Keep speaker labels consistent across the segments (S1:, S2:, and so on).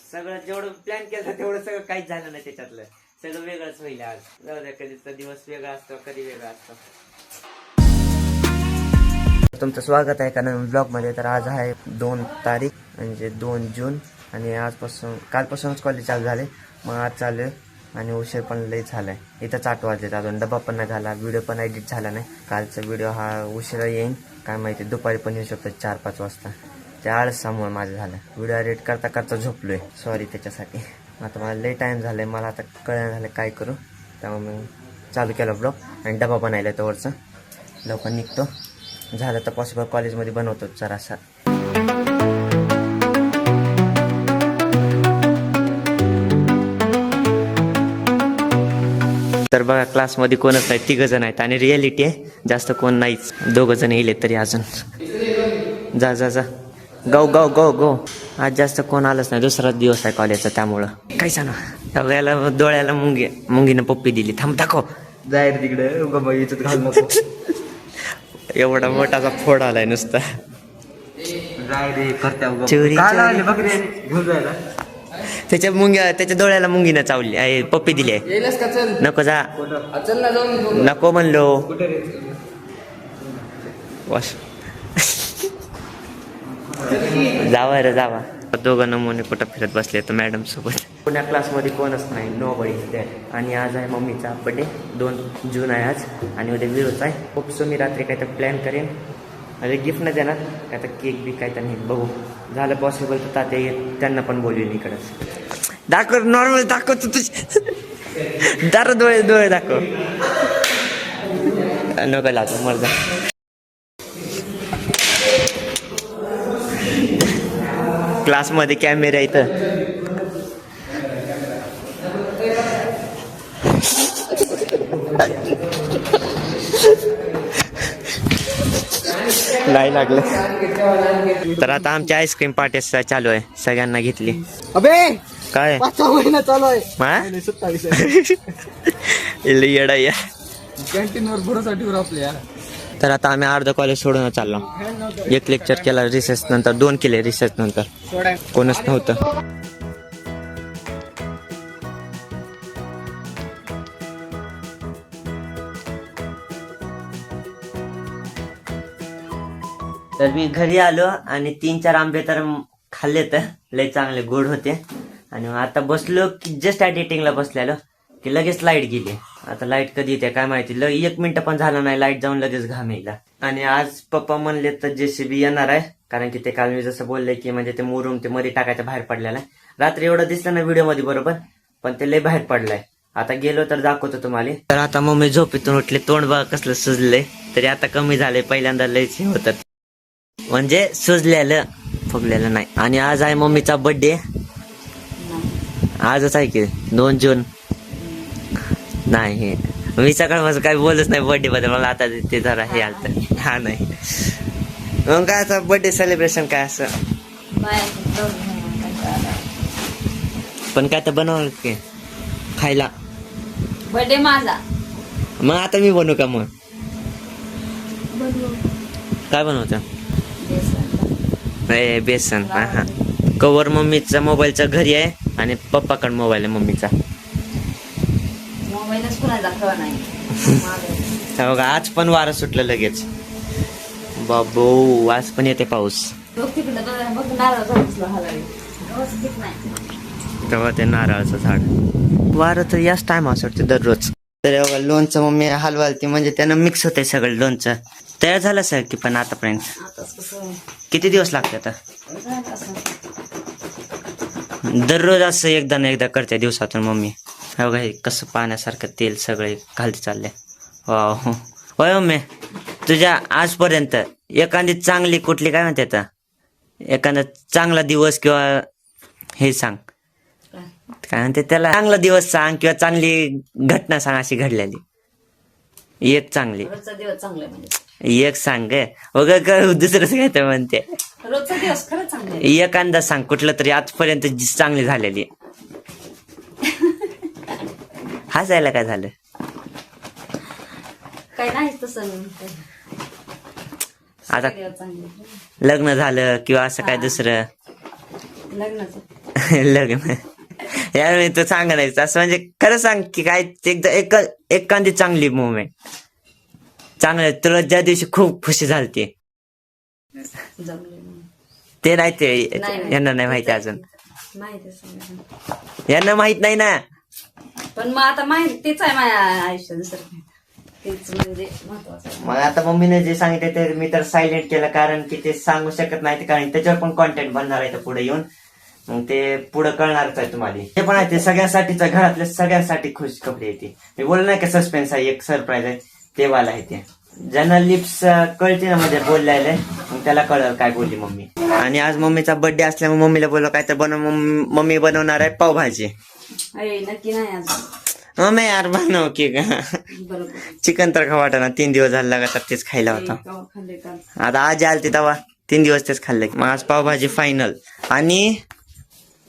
S1: सगळं जेवढं प्लॅन केलं तेवढं सगळं काहीच झालं नाही त्याच्यातलं. सगळं वेगळंच होईल आज. जाऊ द्या, कधीचा दिवस वेगळा असतो, कधी वेगळा असतो. तुमचं स्वागत आहे का नवीन ब्लॉगमध्ये. तर आज आहे 2 तारीख म्हणजे 2 जून आणि कालपासूनच कॉलेज चालू झाले. मग आज चालू आहे आणि उशीर पण लई झालाय. इथंच 8 वाजले, अजून डबा पण नाही झाला, व्हिडिओ पण एडिट झाला नाही. कालचा व्हिडिओ हा उशिरा येईन काय माहिती, दुपारी पण येऊ शकतो 4-5 वाजता. ते आळसामुळे माझं झालं. व्हिडिओ एडिट करता करता झोपलोय, सॉरी त्याच्यासाठी. आता मला लई टाईम झालाय, मला आता कळलं झालं काय करू. त्यामुळे मी चालू केला ब्लॉग आणि डबा बनायला तोवरचं लवकर निघतो. झालं तर पॉसिबल कॉलेजमध्ये बनवतो जरासा. तर बघा क्लासमध्ये कोणच नाही, 3 जण आहेत आणि रिॲलिटी आहे जास्त कोण नाहीच. 2 जण येले तरी अजून. जा जा जा, गो गो गो गो. आज जास्त कोण आलंच नाही, दुसराच दिवस आहे कॉलेजचा त्यामुळं. काय सांगा, सगळ्याला डोळ्याला मुंगीनं पप्पी दिली. थांब दाखव, जाय तिकडे घाल नको. एवढा मोठाचा फोड आलाय नुसता. चोरी त्याच्या डोळ्याला मुंगीनं चावली आहे, पप्पी दिली आहे. नको जा, नको म्हणलो. जावा रे जावा. 2 नमुने कुठं फिरत बसले तर मॅडम सोबत. पुण्या क्लासमध्ये कोणच नाही, नो बडी दॅट. आणि आज आहे मम्मीचा बड्डे, 2 जून आहे आज. आणि उद्या विरोध आहे. खूप मी रात्री काय तर प्लॅन करेन. अरे गिफ्ट न देणार काय तर, केक बी काय तर नाही, बघू. झालं पॉसिबल तर ताते त्यांना पण बोलवेन इकडंच. दाखव नॉर्मल दाखव तू तुझे दार डोळे दाखव. नको लागतो मर्दा. क्लासमध्ये कॅमेरा इथं. नाही लागलं. तर आता आमची आईस्क्रीम पार्टी चालू आहे, सगळ्यांना घेतली.
S2: अबे
S1: काय
S2: 5 महिना चालू आहे.
S1: येडा या
S2: कॅन्टीनवर भरोसाठी आपल्या.
S1: तर आता आम्ही अर्ध कॉलेज सोडून चाललो. 1 लेक्चर केला रिसेस नंतर, 2 केले रिसेस नंतर. कोणच नव्हतं. तर मी घरी आलो आणि 3-4 आंबे तर खाल्ले, तर लय चांगले गोड होते. आणि आता बसलो की जस्ट एडिटिंगला बसलेलो की लगेच लाईट गेली. आता लाईट कधी येते काय माहिती. 1 मिनिट पण झालं नाही, लाईट जाऊन लगेच घाम येईल. आणि आज पप्पा म्हणले तर JCB येणार आहे, कारण की ते काल मी जसं बोलले की म्हणजे ते मुरुम ते मध्ये टाकायचं बाहेर पडलेलं आहे. रात्री एवढं दिसलं ना व्हिडिओ मध्ये बरोबर, पण ते लय बाहेर पडलंय. आता गेलो तर दाखवतो तुम्हाला. तर आता मम्मी झोपेतून उठले, तोंड बघा कसलं सुजलंय. तरी आता कमी झालंय, पहिल्यांदा लयच होतात म्हणजे सुजलेलं, फुगलेलं नाही. आणि आज आहे मम्मीचा बर्थडे. आजच आहे की 2 जून. नाही मी सकाळपासून काही बोलच नाही बर्थडे बद्दल. मला आता ते जरा हे आलत. हा नाही मग काय आता बर्थडे सेलिब्रेशन काय असं पण काय तर बनवलं की खायला.
S3: बर्थडे माझा.
S1: मग आता मी बनवू का? मग काय बनवतं? बेसन. हा कवर मम्मीचा मोबाईलचा घरी आहे आणि पप्पाकडे मोबाईल आहे मम्मीचा. बघा आज पण वारं सुटलं लगेच. बाबू आज पण येते पाऊस. तेव्हा ते नारळाचं झाड. वारं तर याच टाइम सुटते दररोज. तर बघा लोणचं मम्मी हलवालती, म्हणजे त्यानं मिक्स होतंय सगळं लोणचं. तयार झालं सर की पण आतापर्यंत किती दिवस लागते आता? दररोज असं एकदा ना एकदा करते दिवसातून मम्मी. बघा हे कसं पाण्यासारखं तेल सगळे घालते चालले. वाव होय मम्मी. तुझ्या आजपर्यंत एखादी चांगली कुठली काय म्हणते आता, एखादा चांगला दिवस किंवा हे सांग काय म्हणते त्याला, चांगला दिवस सांग किंवा चांगली घटना सांग अशी घडलेली. एक चांगली एक सांग बघ, दुसरंच काय तर म्हणते. एखादा सांग कुठलं तरी आजपर्यंत चांगली झालेली. हसायला काय झालं?
S3: काय नाही तसं.
S1: आता लग्न झालं किंवा असं काय दुसरं
S3: लग्नाचं
S1: लग्न यावेळी तू सांगायचं असं म्हणजे खरं सांग की काय एकदा एखादी चांगली मुवमेंट चांगलं तुला ज्या दिवशी खूप खुशी झालती
S3: जमले म्हणून.
S1: ते नाही ते
S3: नाही.
S1: यांना नाही माहिती अजून
S3: माहिती आहे सगळ्यांना.
S1: यांना माहित नाही ना
S3: पण मग आता माहिती तेच आहे माझ्या आयुष्यात दुसरं काय. तेच म्हणजे महत्वाचं आहे.
S1: मग आता मम्मीने जे सांगितलं ते मी तर सायलेंट केलं कारण की ते सांगू शकत नाही कारण त्याच्यावर पण कॉन्टेंट बनणार आहे पुढे येऊन मग ते पुढे कळणारच आहे तुम्हाला ते पण आहे ते सगळ्यांसाठीच घरातल्या सगळ्यांसाठी खुश कपडे येते मी बोललो नाही का सस्पेन्स आहे एक सरप्राईज आहे ते वाला आहे ते ज्यांना लिप्स कळते ना म्हणजे बोललेले मग त्याला कळलं काय बोलली मम्मी आणि आज मम्मीचा बर्थडे असल्यामुळे मम्मीला बोललो काय तर मम्मी बनवणार आहे पावभाजी
S3: अरे नक्की नाही अजून.
S1: मम्मी यार बनव की का
S3: बरोबर.
S1: चिकन तर खावा ना 3 दिवस झाले लगातार तेच खायला होता
S3: केव्हा खाल्ले का?
S1: आता आज आलते तेव्हा 3 दिवस तेच खाल्ले मग आज पावभाजी फायनल आणि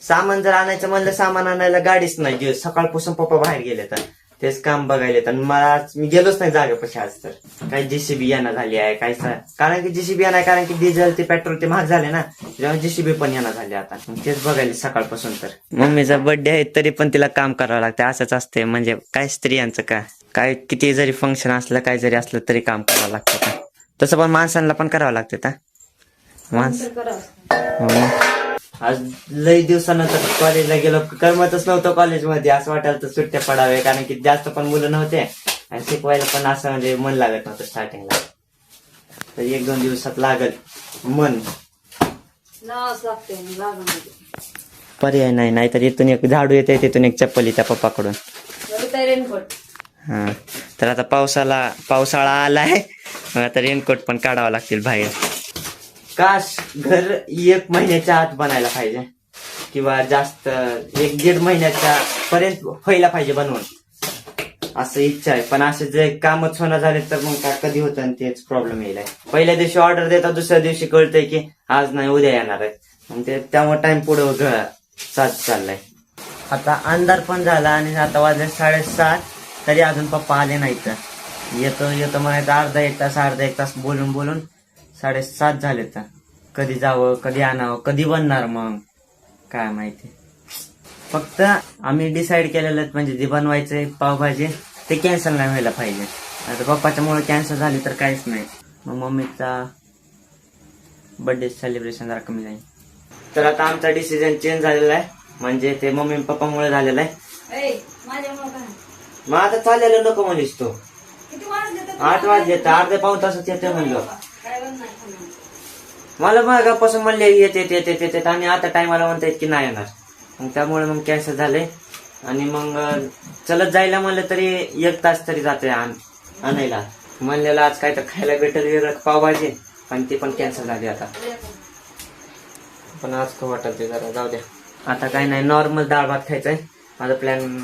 S1: सामान जर आणायचं म्हणलं सामान आणायला गाडीच नाही सकाळपासून पप्पा बाहेर गेले तर तेच काम बघायला तर मला मी गेलोच नाही जागेपाशी आज तर काही जेसीबी येणार झाली आहे काय कारण की जेसीबी येणार कारण की डिझेल ते पेट्रोल ते महाग झाले ना तेव्हा जेसीबी पण येणार झाले आता तेच बघायला सकाळपासून तर मम्मीचा बर्थडे आहे तरी पण तिला काम करावं लागतं असंच असते म्हणजे काय स्त्रियांचं काय किती जरी फंक्शन असलं काय जरी असलं तरी काम करावं लागतं का तसं पण माणसांना पण करावं लागतं का माणसं
S3: तर करावं.
S1: आज लई दिवसानंतर कॉलेजला गेलो करमतच नव्हतं कॉलेजमध्ये असं वाटायला तर सुट्ट्या पडावे कारण की जास्त पण मुलं नव्हते आणि शिकवायला पण असं म्हणजे मन लागत नव्हतं स्टार्टिंगला तर 1-2 दिवसात लागल मन
S3: लावावंच लागते लागून.
S1: पर्याय नाही तर इथून एक झाडू येते तिथून एक चप्पल त्या पप्पाकडून
S3: रेनकोट.
S1: हा तर आता पावसाळा आलाय मग आता रेनकोट पण काढावं लागतील बाहेर काश घर 1 महिन्याच्या आत बनायला पाहिजे किंवा जास्त 1-1.5 महिन्याच्या पर्यंत व्हायला पाहिजे बनवून असं इच्छा आहे पण असे जे कामच होणं झाले तर मग काय कधी होतं आणि तेच प्रॉब्लेम येईल पहिल्या दिवशी ऑर्डर देता दुसऱ्या दिवशी कळतंय की आज नाही उद्या येणार आहे मग ते त्यामुळे टाइम पुढे चाललाय आता अंधार पण झाला आणि आता वाजले 7:30 तरी अजून पप्पा आले नाही तर येतो म्हणायचं अर्धा एक तास बोलून 7:30 झाले तर कधी जावं कधी आणावं कधी बनणार मग काय माहिती फक्त आम्ही डिसाईड केलेलं म्हणजे जे बनवायचंय पावभाजी ते कॅन्सल नाही व्हायला पाहिजे आता पप्पाच्यामुळे कॅन्सल झाली तर काहीच नाही मग मम्मीचा बर्थडे सेलिब्रेशन जरा कमी जाईल तर आता आमचा डिसिजन चेंज झालेला आहे म्हणजे ते मम्मी पप्पामुळे झालेला आहे
S3: माझ्यामुळे काय
S1: मग आता चाललेलं नको म्हणलीस तू
S3: किती वाजले तर
S1: 8 वाजले तर अर्ध्या पाऊण तासात येते म्हणलं
S3: काय बनणार खाणार?
S1: मला मागापासून म्हणले येते आणि आता टायमाला म्हणतायत की नाही येणार मग त्यामुळे मग कॅन्सल झाले आणि मग चलत जायला म्हणलं तरी 1 तास तरी जाते आणायला म्हणलेलं आज काय तर खायला भेटेल वेगळं पावभाजी पण ती पण कॅन्सल झाली आता पण आज का वाटत ते जरा जाऊ द्या आता काय नाही नॉर्मल डाळ भात खायचंय माझं प्लॅन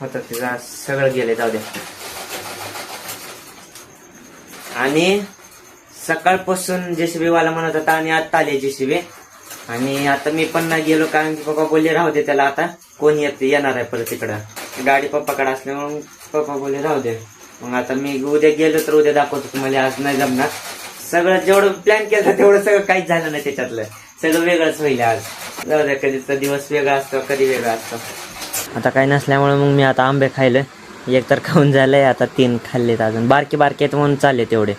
S1: होतं ते सगळं गेले जाऊ द्या आणि सकाळपासून जेसीबी वाला म्हणत होता आणि आता आले जेसीबी आणि आता मी पण नाही गेलो कारण की पप्पा बोलले राहू दे त्याला आता कोण येणार आहे परत तिकडं गाडी पप्पाकडे असल्यामुळे पप्पा बोलले राहू दे मग आता मी उद्या गेलो तर उद्या दाखवतो तुम्हाला आज नाही जमणार सगळं जेवढं प्लॅन केलं तेवढं सगळं काहीच झालं नाही त्याच्यातलं सगळं वेगळंच होईल आज जाऊ द्या कधी तर दिवस वेगळा असतो कधी वेगळा असतो आता काही नसल्यामुळे मग मी आता आंबे खायले 1 तर खाऊन झालंय आता 3 खाल्लेत अजून बारके आहेत म्हणून चालले तेवढे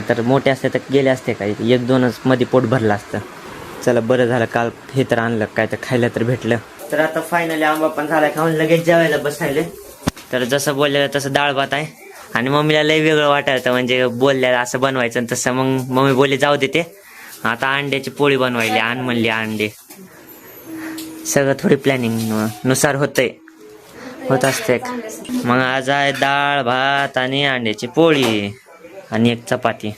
S1: तर मोठे असते तर गेले असते काही 1-2च मध्ये पोट भरलं असतं चला बरं झालं काल हे तर आणलं काय तर खायला तर भेटलं तर आता फायनली आंबा पण झालाय खाऊन लगेच जेवायला बसायले तर जसं बोललेलं तसं डाळ भात आहे आणि मम्मीला लय वेगळं वाटायचं म्हणजे बोलल्या असं बनवायचं तसं मग मम्मी बोलली जाऊ देते आता अंड्याची पोळी बनवायली आण म्हणली अंडे सगळं थोडी प्लॅनिंग नुसार होत असते मग आज आहे डाळ भात आणि अंड्याची पोळी आणि 1 चपाती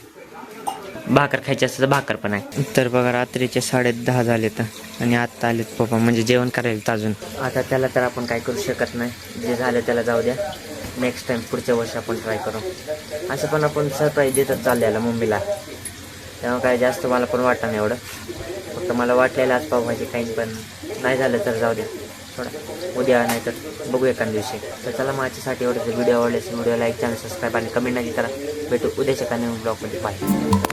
S1: भाकर खायची असतं तर भाकर पण आहे तर बघा रात्रीचे 10:30 झाले तर आणि आत्ता आलेत पप्पा म्हणजे जेवण करायला अजून आता त्याला तर आपण काय करू शकत नाही जे झालं त्याला जाऊ द्या नेक्स्ट टाइम पुढच्या वर्षी आपण ट्राय करू असं पण आपण सरप्राईज देतच चाललेला मम्मीला तेव्हा काय जास्त मला पण वाटतं नाही एवढं फक्त मला वाटलेलं आज पावभाजी काही पण नाही झालं तर जाऊ द्या थोडा उद्या नाही तर बघू एखाद्या दिवशी तर चला माझ्यासाठी एवढं व्हिडिओ आवडले व्हिडिओ लाईक चॅनल सबस्क्राईब आणि कमेंट नाही करा भेटू उद्याच्या काही ब्लॉगमध्ये पाहिजे